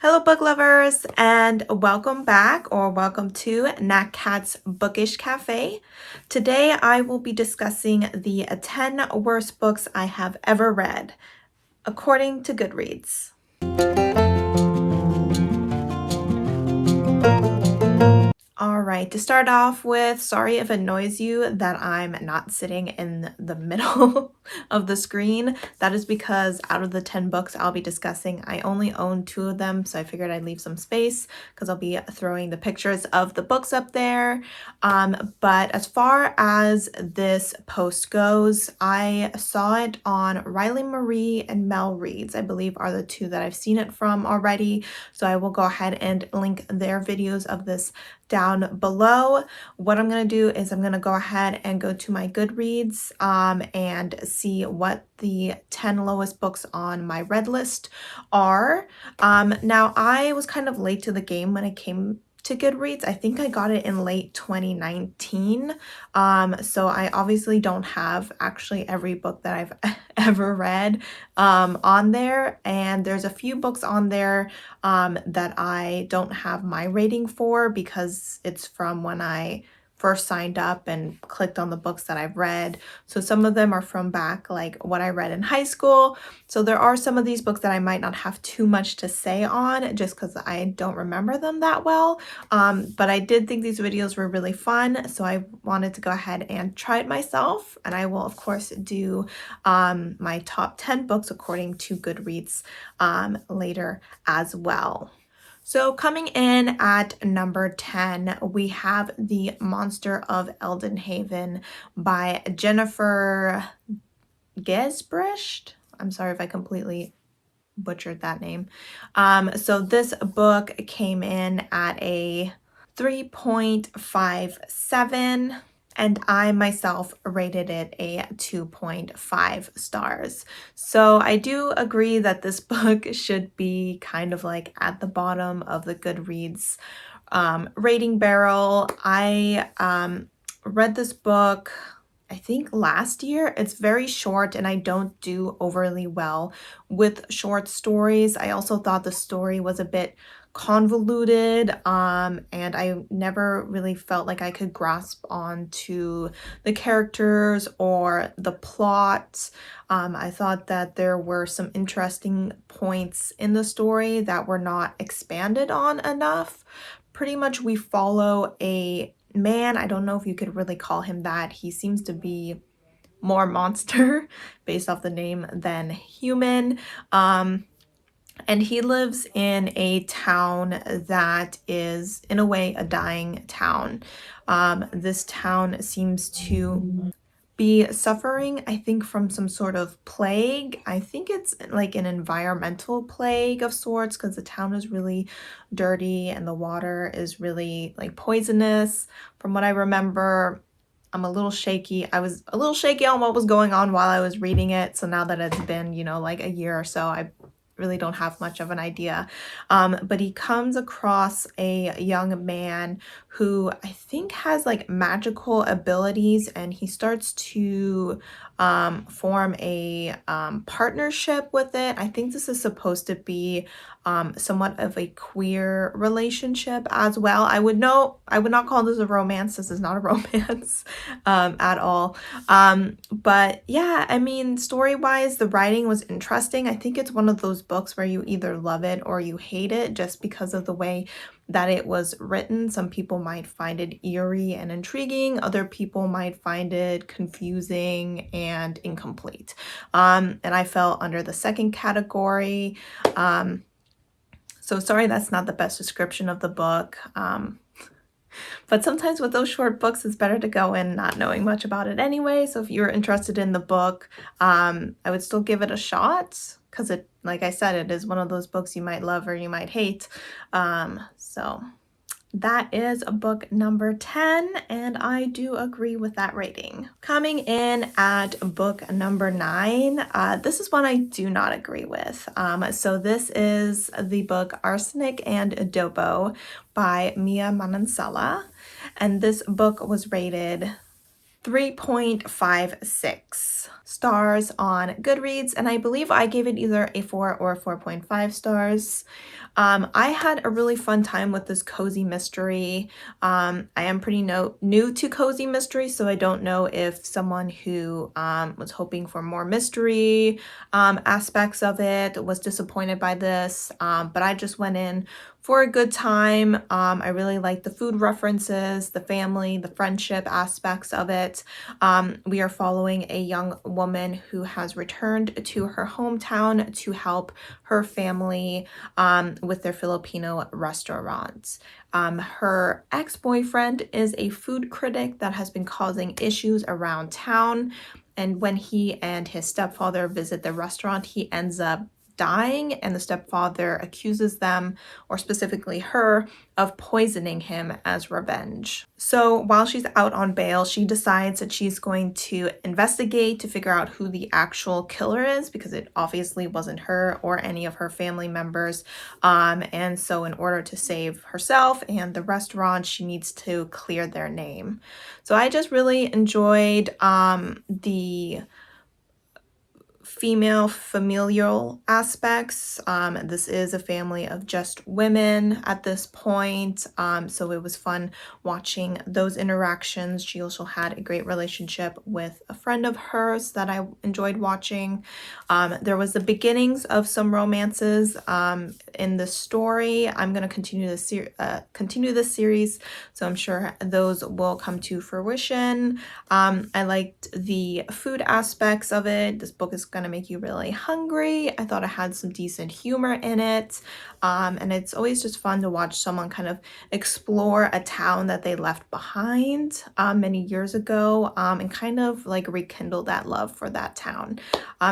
Hello book lovers, and welcome back or welcome to Nat Cat's Bookish Cafe. Today I will be discussing the 10 worst books I have ever read, according to GoodReads. Alright, to start off with, sorry if it annoys you that I'm not sitting in the middle of the screen. That is because out of the 10 books I'll be discussing, I only own 2 of them, so I figured I'd leave some space because I'll be throwing the pictures of the books up there. But as far as this post goes, I saw it on Riley Marie and Mel Reads, I believe are the 2 that I've seen it from already. So I will go ahead and link their videos of this down below. What I'm going to do is I'm going to go ahead and go to my GoodReads and see what the 10 lowest books on my read list are. Now I was kind of late to the game when it came to GoodReads. I think I got it in late 2019. So I obviously don't have actually every book that I've ever read on there, and there's a few books on there that I don't have my rating for because it's from when I first signed up and clicked on the books that I've read. So some of them are from back like what I read in high school. So there are some of these books that I might not have too much to say on just because I don't remember them that well. But I did think these videos were really fun, so I wanted to go ahead and try it myself. And I will of course do my top 10 books according to GoodReads later as well. So coming in at number 10, we have The Monster of Elden by Jennifer Gesbrecht. I'm sorry if I completely butchered that name. So this book came in at a 3.57. and I myself rated it a 2.5 stars. So I do agree that this book should be kind of like at the bottom of the GoodReads rating barrel. I read this book I think last year. It's very short and I don't do overly well with short stories. I also thought the story was a bit convoluted and I never really felt like I could grasp onto the characters or the plot. I thought that there were some interesting points in the story that were not expanded on enough. Pretty much we follow a man. I don't know if you could really call him that. He seems to be more monster based off the name than human. And he lives in a town that is, in a way, a dying town. This town seems to be suffering, I think, from some sort of plague. I think it's like an environmental plague of sorts because the town is really dirty and the water is really like poisonous. From what I remember, I'm a little shaky. I was a little shaky on what was going on while I was reading it. So now that it's been, like a year or so, I really don't have much of an idea. But he comes across a young man who I think has like magical abilities, and he starts to form a partnership with it. I think this is supposed to be somewhat of a queer relationship as well. I would not call this a romance. This is not a romance at all. But yeah, I mean, story-wise, the writing was interesting. I think it's one of those books where you either love it or you hate it just because of the way that it was written. Some people might find it eerie and intriguing. Other people might find it confusing and incomplete. And I fell under the second category. So sorry, that's not the best description of the book. But sometimes with those short books, it's better to go in not knowing much about it anyway. So if you're interested in the book, I would still give it a shot because it, like I said, it is one of those books you might love or you might hate. So that is book number 10, and I do agree with that rating. Coming in at book number 9, this is one I do not agree with. So this is the book Arsenic and Adobo by Mia Manansala, and this book was rated 3.56. stars on GoodReads, and I believe I gave it either a 4 or 4.5 stars. I had a really fun time with this cozy mystery. I am pretty new to cozy mystery, so I don't know if someone who was hoping for more mystery aspects of it was disappointed by this, but I just went in for a good time. I really liked the food references, the family, the friendship aspects of it. We are following a young woman who has returned to her hometown to help her family with their Filipino restaurants. Her ex-boyfriend is a food critic that has been causing issues around town. And when he and his stepfather visit the restaurant, he ends up dying, and the stepfather accuses them, or specifically her, of poisoning him as revenge. So while she's out on bail, she decides that she's going to investigate to figure out who the actual killer is, because it obviously wasn't her or any of her family members. And so in order to save herself and the restaurant, she needs to clear their name. So I just really enjoyed the female familial aspects. This is a family of just women at this point, so it was fun watching those interactions. She also had a great relationship with a friend of hers that I enjoyed watching. There was the beginnings of some romances in the story. I'm going to continue this series, so I'm sure those will come to fruition. I liked the food aspects of it. This book is going to make you really hungry. I thought it had some decent humor in it. And it's always just fun to watch someone kind of explore a town that they left behind many years ago, and kind of like rekindle that love for that town.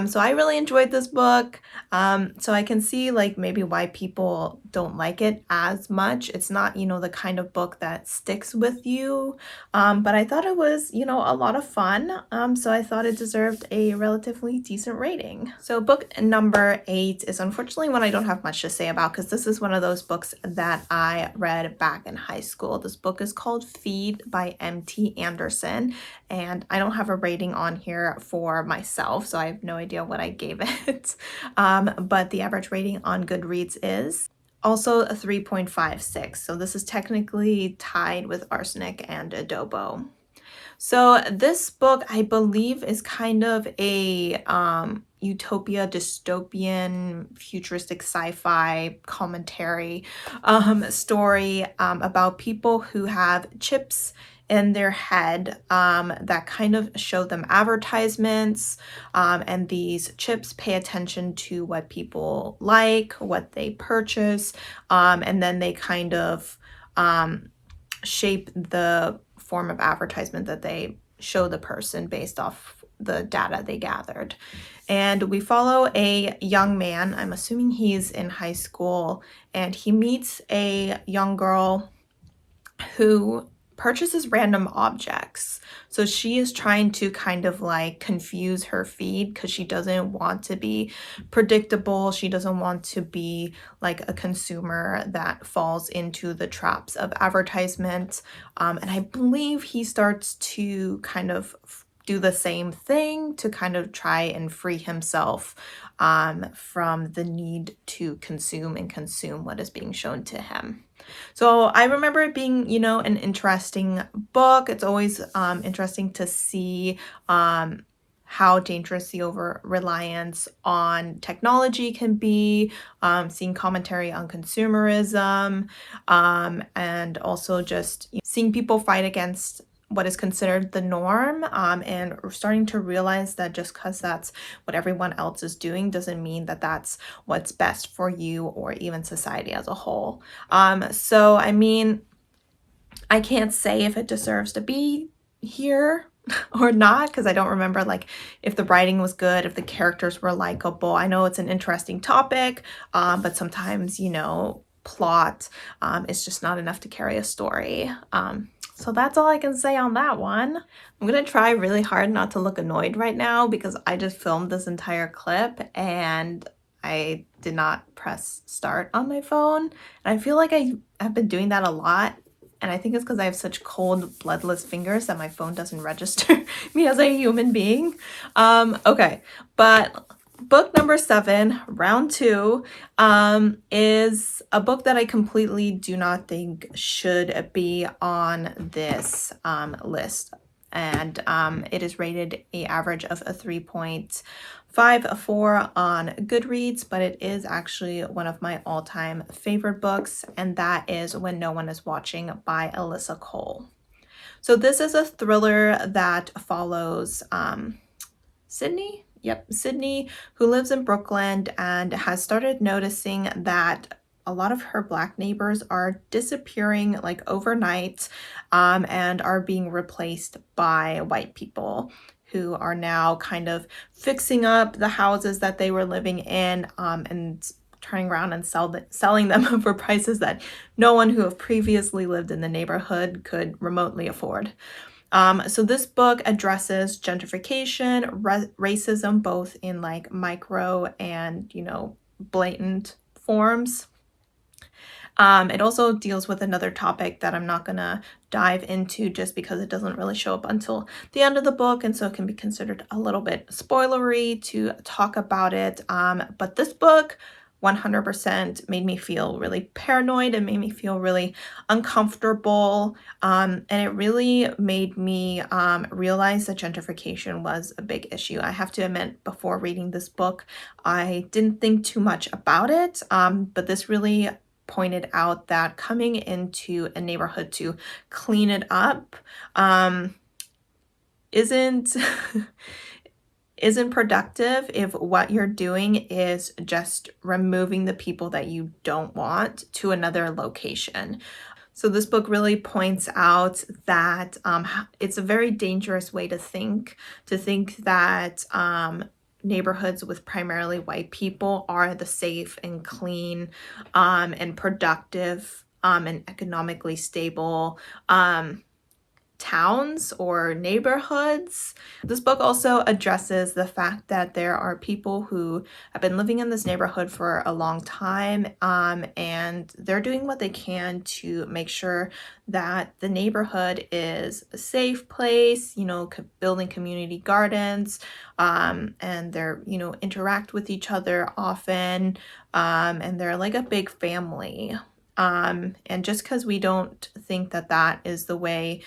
So I really enjoyed this book. So I can see like maybe why people don't like it as much. It's not, the kind of book that sticks with you. But I thought it was, a lot of fun. So I thought it deserved a relatively decent rating. So book number 8 is unfortunately one I don't have much to say about, because this is one of those books that I read back in high school. This book is called Feed by M.T. Anderson, and I don't have a rating on here for myself, so I have no idea what I gave it. But the average rating on GoodReads is also a 3.56. So this is technically tied with Arsenic and Adobo. So this book, I believe, is kind of a utopia, dystopian, futuristic sci-fi commentary story about people who have chips in their head that kind of show them advertisements, and these chips pay attention to what people like, what they purchase, and then they kind of shape the form of advertisement that they show the person based off the data they gathered. And we follow a young man, I'm assuming he's in high school, and he meets a young girl who purchases random objects. So she is trying to kind of like confuse her feed, because she doesn't want to be predictable. She doesn't want to be like a consumer that falls into the traps of advertisement. And I believe he starts to kind of do the same thing to kind of try and free himself from the need to consume what is being shown to him. So I remember it being, an interesting book. It's always interesting to see how dangerous the over-reliance on technology can be, seeing commentary on consumerism, and also just seeing people fight against what is considered the norm, and starting to realize that just because that's what everyone else is doing doesn't mean that that's what's best for you or even society as a whole. So I mean, I can't say if it deserves to be here or not, because I don't remember like if the writing was good, if the characters were likable. I know it's an interesting topic, but sometimes, plot is just not enough to carry a story. So that's all I can say on that one. I'm gonna try really hard not to look annoyed right now, because I just filmed this entire clip and I did not press start on my phone. And I feel like I have been doing that a lot, And I think it's because I have such cold, bloodless fingers that my phone doesn't register me as a human being. Okay, but book number 7, round 2, is a book that I completely do not think should be on this list. And it is rated an average of a 3.54 on GoodReads, but it is actually one of my all-time favorite books, and that is When No One Is Watching by Alyssa Cole. So this is a thriller that follows Sydney? Yep, Sydney, who lives in Brooklyn and has started noticing that a lot of her Black neighbors are disappearing like overnight, and are being replaced by white people who are now kind of fixing up the houses that they were living in, and turning around and selling them for prices that no one who have previously lived in the neighborhood could remotely afford. So this book addresses gentrification, racism, both in like micro and, blatant forms. It also deals with another topic that I'm not gonna dive into just because it doesn't really show up until the end of the book, and so it can be considered a little bit spoilery to talk about it. But this book 100% made me feel really paranoid and made me feel really uncomfortable. And it really made me realize that gentrification was a big issue. I have to admit, before reading this book, I didn't think too much about it, but this really pointed out that coming into a neighborhood to clean it up isn't isn't productive if what you're doing is just removing the people that you don't want to another location. So this book really points out that it's a very dangerous way to think that neighborhoods with primarily white people are the safe and clean and productive and economically stable towns or neighborhoods. This book also addresses the fact that there are people who have been living in this neighborhood for a long time, and they're doing what they can to make sure that the neighborhood is a safe place, building community gardens, and they're, interact with each other often, and they're like a big family. And just because we don't think that that is the way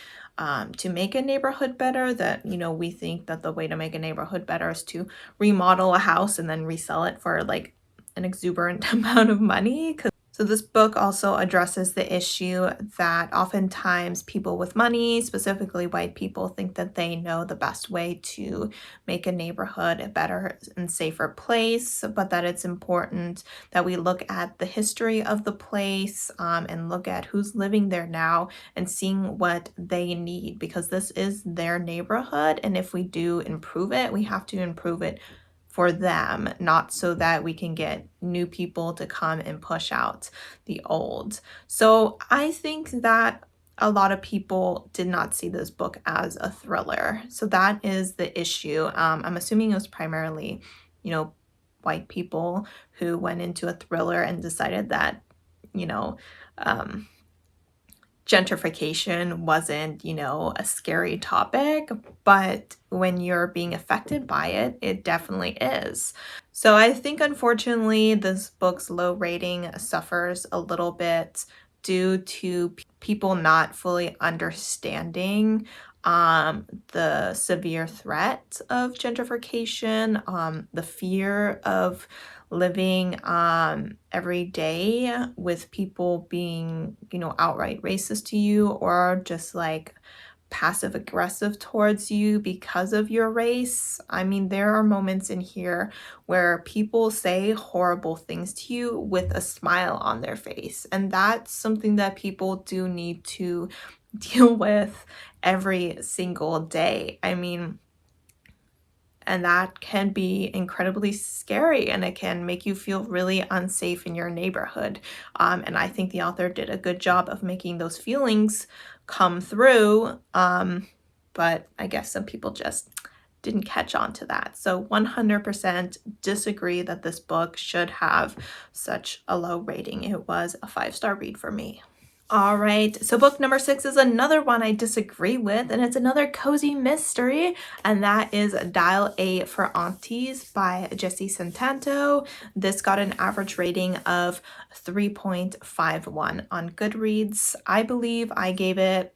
to make a neighborhood better, that, we think that the way to make a neighborhood better is to remodel a house and then resell it for like an exuberant amount of money. So this book also addresses the issue that oftentimes people with money, specifically white people, think that they know the best way to make a neighborhood a better and safer place, but that it's important that we look at the history of the place, and look at who's living there now and seeing what they need, because this is their neighborhood, and if we do improve it, we have to improve it for them, not so that we can get new people to come and push out the old. So I think that a lot of people did not see this book as a thriller. So that is the issue. I'm assuming it was primarily, white people who went into a thriller and decided that, gentrification wasn't, a scary topic, but when you're being affected by it, it definitely is. So I think, unfortunately, this book's low rating suffers a little bit due to people not fully understanding the severe threat of gentrification, the fear of living every day with people being, outright racist to you, or just like passive aggressive towards you because of your race. I mean, there are moments in here where people say horrible things to you with a smile on their face, and that's something that people do need to deal with every single day. I mean, and that can be incredibly scary, and it can make you feel really unsafe in your neighborhood. And I think the author did a good job of making those feelings come through. But I guess some people just didn't catch on to that. So 100% disagree that this book should have such a low rating. It was a 5-star read for me. All right, so book number 6 is another one I disagree with, and it's another cozy mystery, and that is Dial A for Aunties by Jesse Santanto. This got an average rating of 3.51 on GoodReads. I believe I gave it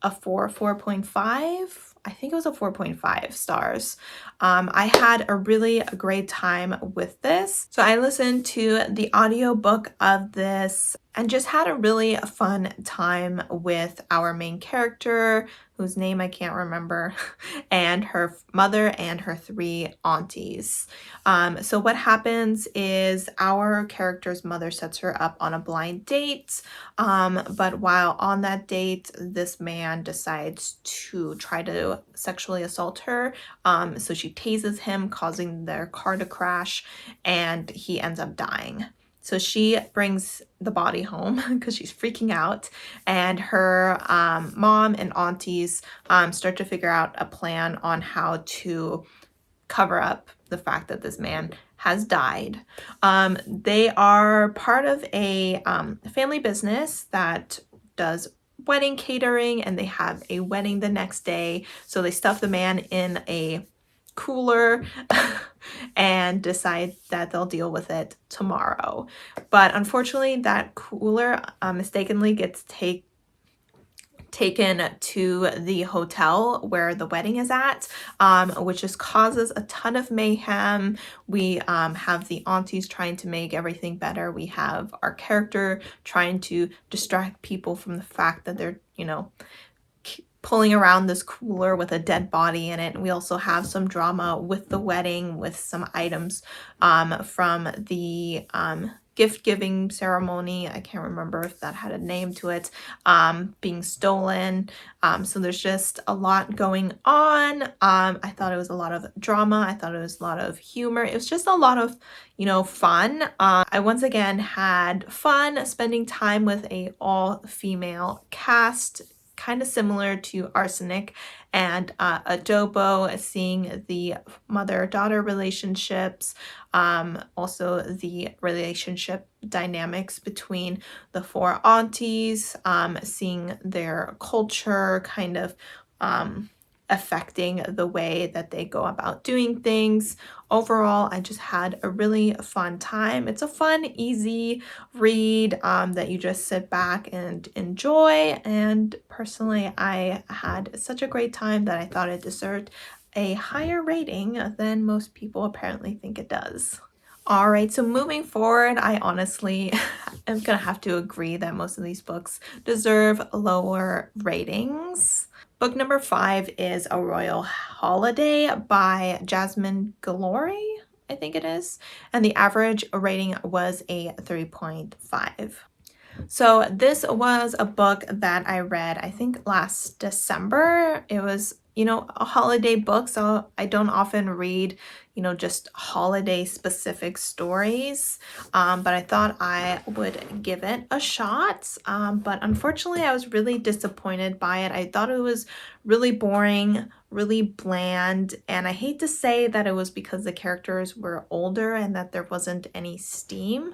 a 4.5. I think it was a 4.5 stars. I had a really great time with this. So I listened to the audiobook of this and just had a really fun time with our main character, whose name I can't remember, and her mother and her 3 aunties. So what happens is our character's mother sets her up on a blind date, but while on that date, this man decides to try to sexually assault her. So she tases him, causing their car to crash, and he ends up dying. So she brings the body home because she's freaking out, and her mom and aunties start to figure out a plan on how to cover up the fact that this man has died. They are part of a family business that does wedding catering, and they have a wedding the next day. So they stuff the man in a cooler and decide that they'll deal with it tomorrow. But unfortunately, that cooler mistakenly gets taken to the hotel where the wedding is at, which just causes a ton of mayhem. We have the aunties trying to make everything better. We have our character trying to distract people from the fact that they're, pulling around this cooler with a dead body in it. And we also have some drama with the wedding, with some items from the gift giving ceremony. I can't remember if that had a name to it, being stolen. So there's just a lot going on. I thought it was a lot of drama. I thought it was a lot of humor. It was just a lot of, fun. I once again had fun spending time with a all-female cast, kind of similar to Arsenic and Adobo, seeing the mother-daughter relationships, also the relationship dynamics between the 4 aunties, seeing their culture kind of affecting the way that they go about doing things. Overall, I just had a really fun time. It's a fun, easy read that you just sit back and enjoy. And personally, I had such a great time that I thought it deserved a higher rating than most people apparently think it does. All right, so moving forward, I honestly am gonna have to agree that most of these books deserve lower ratings. Book number 5 is A Royal Holiday by Jasmine Guillory, I think it is, and the average rating was a 3.5. So this was a book that I read, I think last December. It was, a holiday book, so I don't often read, just holiday specific stories. But I thought I would give it a shot. But unfortunately, I was really disappointed by it. I thought it was really boring, really bland, and I hate to say that it was because the characters were older and that there wasn't any steam,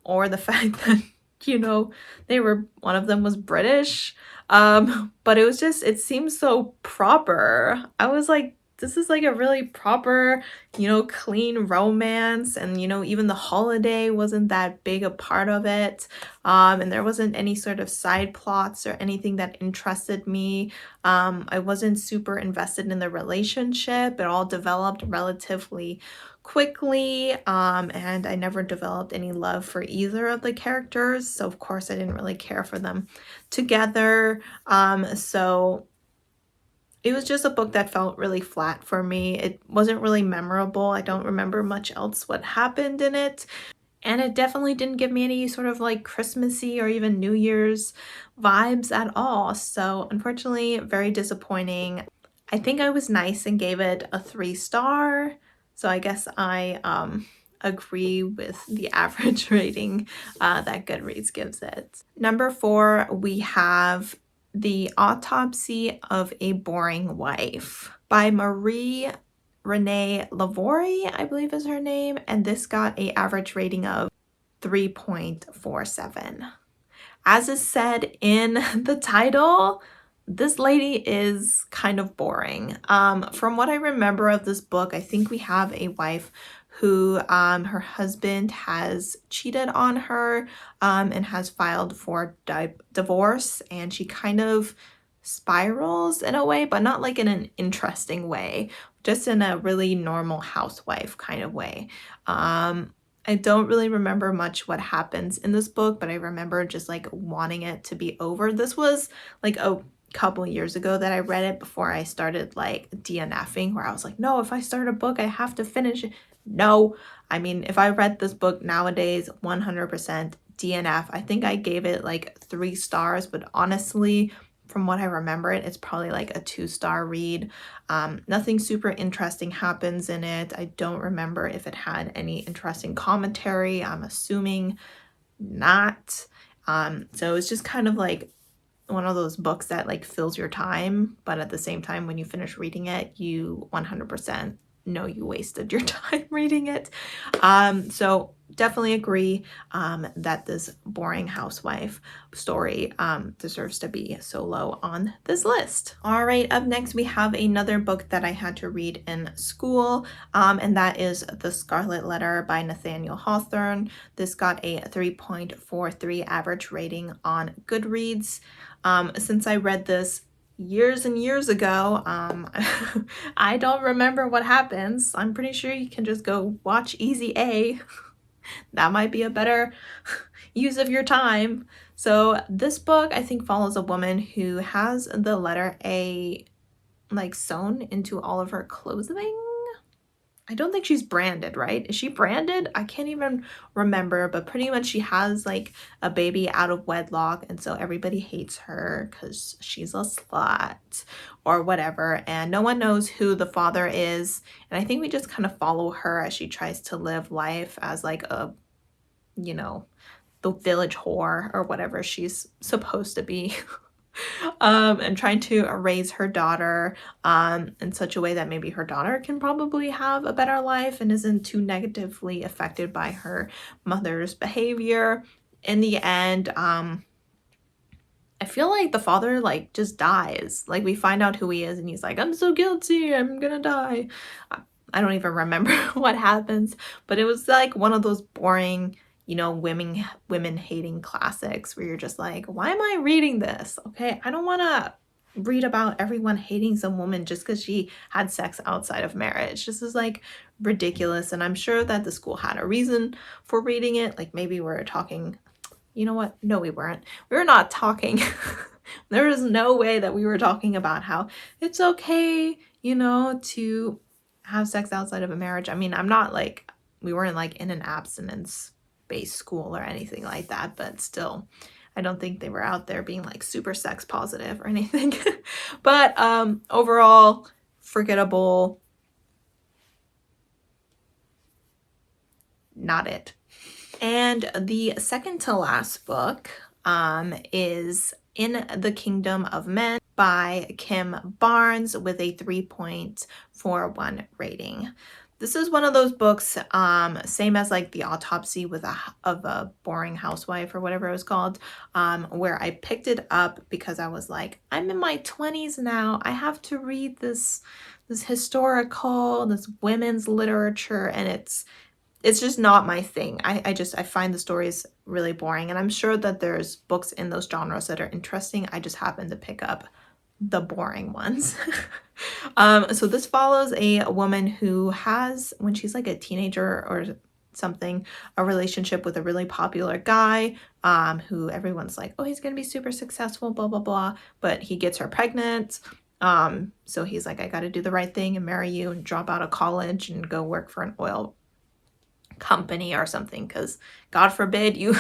or the fact that one of them was British. But it seems so proper. I was like, this is like a really proper, clean romance. And, even the holiday wasn't that big a part of it. And there wasn't any sort of side plots or anything that interested me. I wasn't super invested in the relationship. It all developed relatively quickly, and I never developed any love for either of the characters, so of course I didn't really care for them together. So it was just a book that felt really flat for me. It wasn't really memorable. I don't remember much else what happened in it, and it definitely didn't give me any sort of like Christmassy or even New Year's vibes at all. So unfortunately, very disappointing. I think I was nice and gave it a 3-star. So I guess I agree with the average rating that GoodReads gives it. Number 4, we have The Autopsy of a Boring Wife by Marie Renee Lavoie, I believe is her name, and this got an average rating of 3.47. As is said in the title, this lady is kind of boring. From what I remember of this book, I think we have a wife who her husband has cheated on her and has filed for divorce, and she kind of spirals in a way, but not like in an interesting way, just in a really normal housewife kind of way. I don't really remember much what happens in this book, but I remember just like wanting it to be over. This was like a couple years ago that I read it before I started like DNFing, where I was like, no, if I start a book, I have to finish it. No, I mean, if I read this book nowadays, 100% DNF. I think I gave it like 3 stars, but honestly, from what I remember it's probably like a 2-star read. Nothing super interesting happens in it. I don't remember if it had any interesting commentary. I'm assuming not. So it's just kind of like one of those books that like fills your time, but at the same time, when you finish reading it, you 100% know you wasted your time reading it. So definitely agree that this boring housewife story deserves to be so low on this list. All right, up next we have another book that I had to read in school, and that is The Scarlet Letter by Nathaniel Hawthorne. This got a 3.43 average rating on GoodReads. Since I read this years and years ago, I don't remember what happens. I'm pretty sure you can just go watch Easy A. That might be a better use of your time. So this book, I think, follows a woman who has the letter A like sewn into all of her clothing. I don't think she's branded, right? Is she branded? I can't even remember, but pretty much she has like a baby out of wedlock, and so everybody hates her because she's a slut or whatever, and no one knows who the father is. And I think we just kind of follow her as she tries to live life as like a, you know, the village whore or whatever she's supposed to be. And trying to raise her daughter in such a way that maybe her daughter can probably have a better life and isn't too negatively affected by her mother's behavior. In the end, I feel like the father like just dies. Like we find out who he is and he's like, I'm so guilty, I'm gonna die. I don't even remember what happens, but it was like one of those boring, you know, women hating classics where you're just like, why am I reading this? Okay, I don't want to read about everyone hating some woman just because she had sex outside of marriage. This is like ridiculous, and I'm sure that the school had a reason for reading it. Like maybe we're talking, you know what? No, we weren't. We were not talking. There is no way that we were talking about how it's okay, you know, to have sex outside of a marriage. I mean, I'm not like, we weren't like in an abstinence-based school or anything like that, but still, I don't think they were out there being like super sex positive or anything. But overall, forgettable. Not it. And the second to last book is In the Kingdom of Men by Kim Barnes with a 3.41 rating. This is one of those books, same as like the Autopsy of a boring housewife or whatever it was called, where I picked it up because I was like, I'm in my 20s now. I have to read this historical, this women's literature, and it's just not my thing. I find the stories really boring, and I'm sure that there's books in those genres that are interesting. I just happen to pick up the boring ones. So this follows a woman who has, when she's like a teenager or something, a relationship with a really popular guy who everyone's like, oh, he's gonna be super successful, blah blah blah, but he gets her pregnant. So he's like, I gotta do the right thing and marry you and drop out of college and go work for an oil company or something, because God forbid you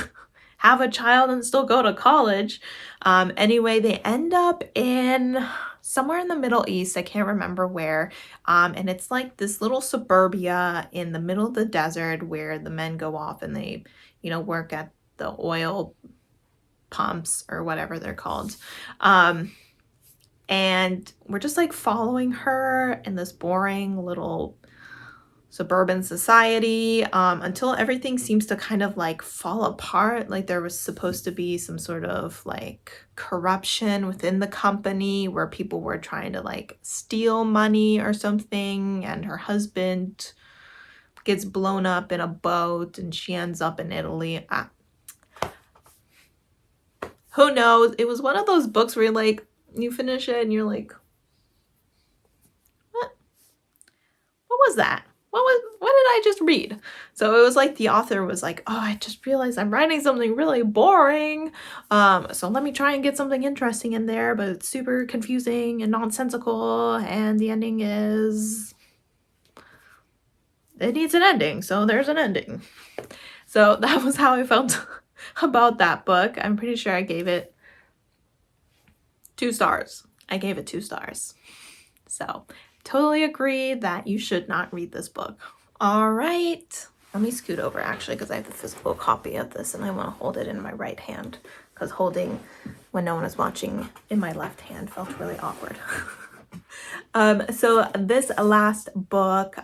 have a child and still go to college. Anyway, they end up in somewhere in the Middle East. I can't remember where. And it's like this little suburbia in the middle of the desert where the men go off and they, you know, work at the oil pumps or whatever they're called. And we're just like following her in this boring little suburban society, until everything seems to kind of like fall apart. Like there was supposed to be some sort of like corruption within the company where people were trying to like steal money or something, and her husband gets blown up in a boat and she ends up in Italy. Who knows? It was one of those books where you're like, you finish it and you're like, what was that? What did I just read? So it was like the author was like, oh, I just realized I'm writing something really boring. So let me try and get something interesting in there, but it's super confusing and nonsensical. And the ending is, it needs an ending. So there's an ending. So that was how I felt about that book. I'm pretty sure I gave it 2 stars. I gave it 2 stars. So totally agree that you should not read this book. All right. Let me scoot over actually because I have the physical copy of this and I want to hold it in my right hand because holding when no one is watching in my left hand felt really awkward. So this last book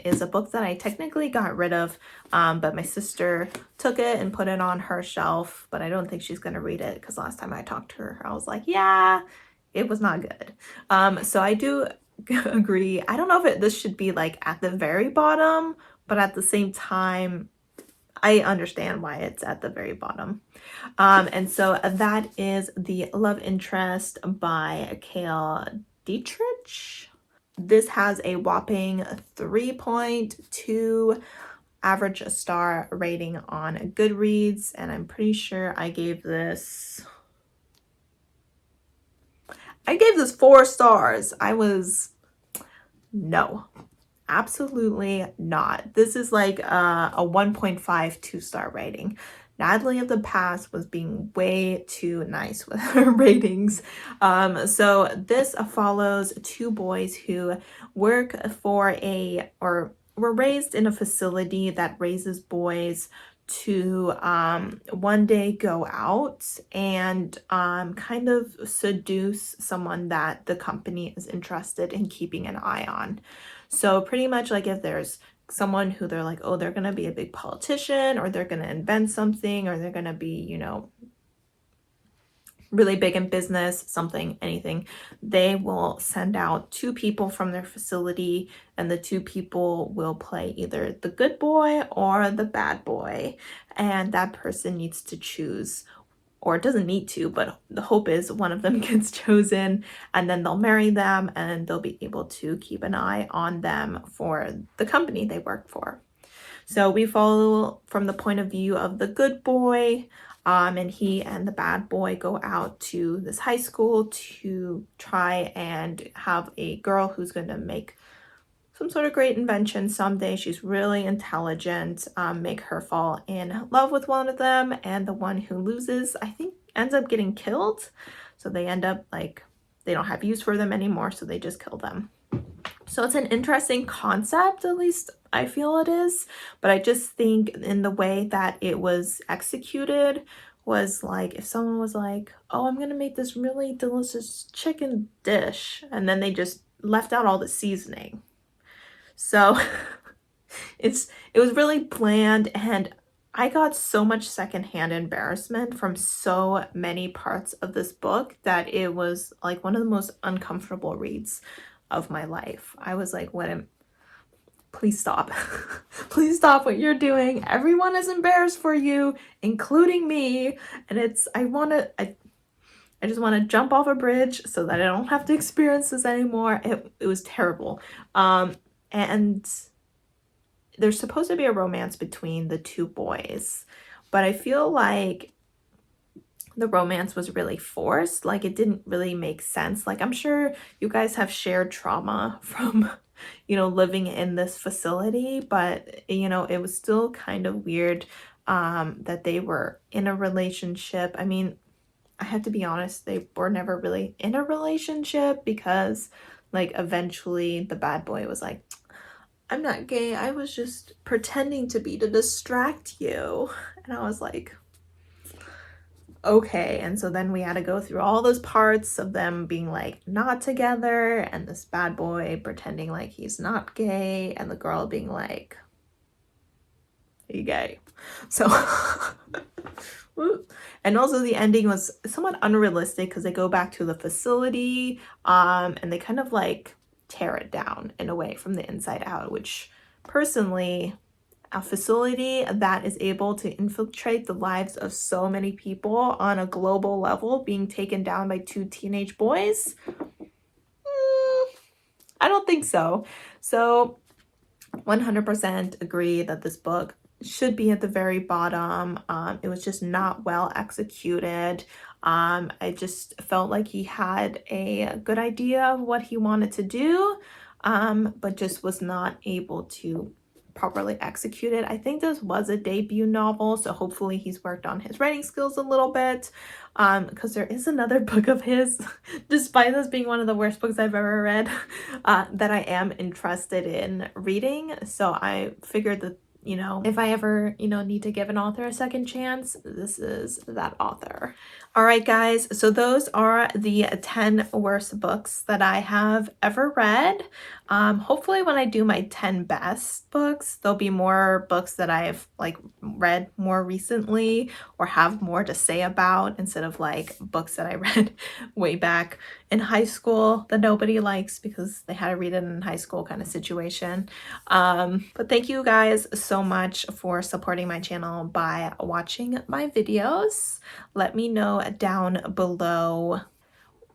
is a book that I technically got rid of, but my sister took it and put it on her shelf, but I don't think she's going to read it because last time I talked to her, I was like, yeah, it was not good. So I do agree. I don't know if this should be like at the very bottom, but at the same time, I understand why it's at the very bottom. And so that is The Love Interest by Kale Dietrich. This has a whopping 3.2 average star rating on GoodReads, and I'm pretty sure I gave this 4 stars. No, absolutely not. This is like a 1.5 2-star rating. Natalie of the past was being way too nice with her ratings. So this follows 2 boys who work for or were raised in a facility that raises boys to one day go out and kind of seduce someone that the company is interested in keeping an eye on. So pretty much like if there's someone who they're like, oh, they're going to be a big politician or they're going to invent something or they're going to be, you know, really big in business, something, anything, they will send out 2 people from their facility and the 2 people will play either the good boy or the bad boy. And that person needs to choose, or it doesn't need to, but the hope is one of them gets chosen and then they'll marry them and they'll be able to keep an eye on them for the company they work for. So we follow from the point of view of the good boy, and he and the bad boy go out to this high school to try and have a girl who's going to make some sort of great invention someday. She's really intelligent, make her fall in love with one of them, and the one who loses, I think, ends up getting killed. So they end up like, they don't have use for them anymore, so they just kill them. So it's an interesting concept, at least I feel it is, but I just think in the way that it was executed was like, if someone was like, oh, I'm gonna make this really delicious chicken dish, and then they just left out all the seasoning. So it was really bland, and I got so much secondhand embarrassment from so many parts of this book that it was like one of the most uncomfortable reads of my life. I was like, please stop. Please stop what you're doing. Everyone is embarrassed for you, including me. And I just want to jump off a bridge so that I don't have to experience this anymore. It was terrible. And there's supposed to be a romance between the 2 boys, but I feel like the romance was really forced. Like it didn't really make sense. Like I'm sure you guys have shared trauma from, you know, living in this facility, but you know, it was still kind of weird that they were in a relationship. I mean, I have to be honest, they were never really in a relationship because like eventually the bad boy was like, I'm not gay, I was just pretending to be to distract you. And I was like, okay. And so then we had to go through all those parts of them being like not together, and this bad boy pretending like he's not gay, and the girl being like, "Are you gay?" So and also the ending was somewhat unrealistic because they go back to the facility, and they kind of like tear it down in a way from the inside out, which personally, a facility that is able to infiltrate the lives of so many people on a global level being taken down by two teenage boys? I don't think so. So 100% agree that this book should be at the very bottom. It was just not well executed. I just felt like he had a good idea of what he wanted to do, but just was not able to properly execute it. I think this was a debut novel, so hopefully he's worked on his writing skills a little bit, because there is another book of his, despite this being one of the worst books I've ever read, that I am interested in reading. So I figured that, you know, if I ever, you know, need to give an author a second chance, this is that author. All right, guys, so those are the 10 worst books that I have ever read. Hopefully when I do my 10 best books, there'll be more books that I've like read more recently or have more to say about, instead of like books that I read way back in high school that nobody likes because they had to read it in high school kind of situation. But thank you guys so much for supporting my channel by watching my videos. Let me know down below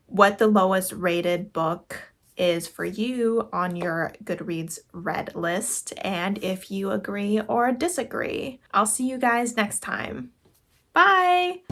what the lowest rated book is for you on your Goodreads read list, and if you agree or disagree. I'll see you guys next time. Bye!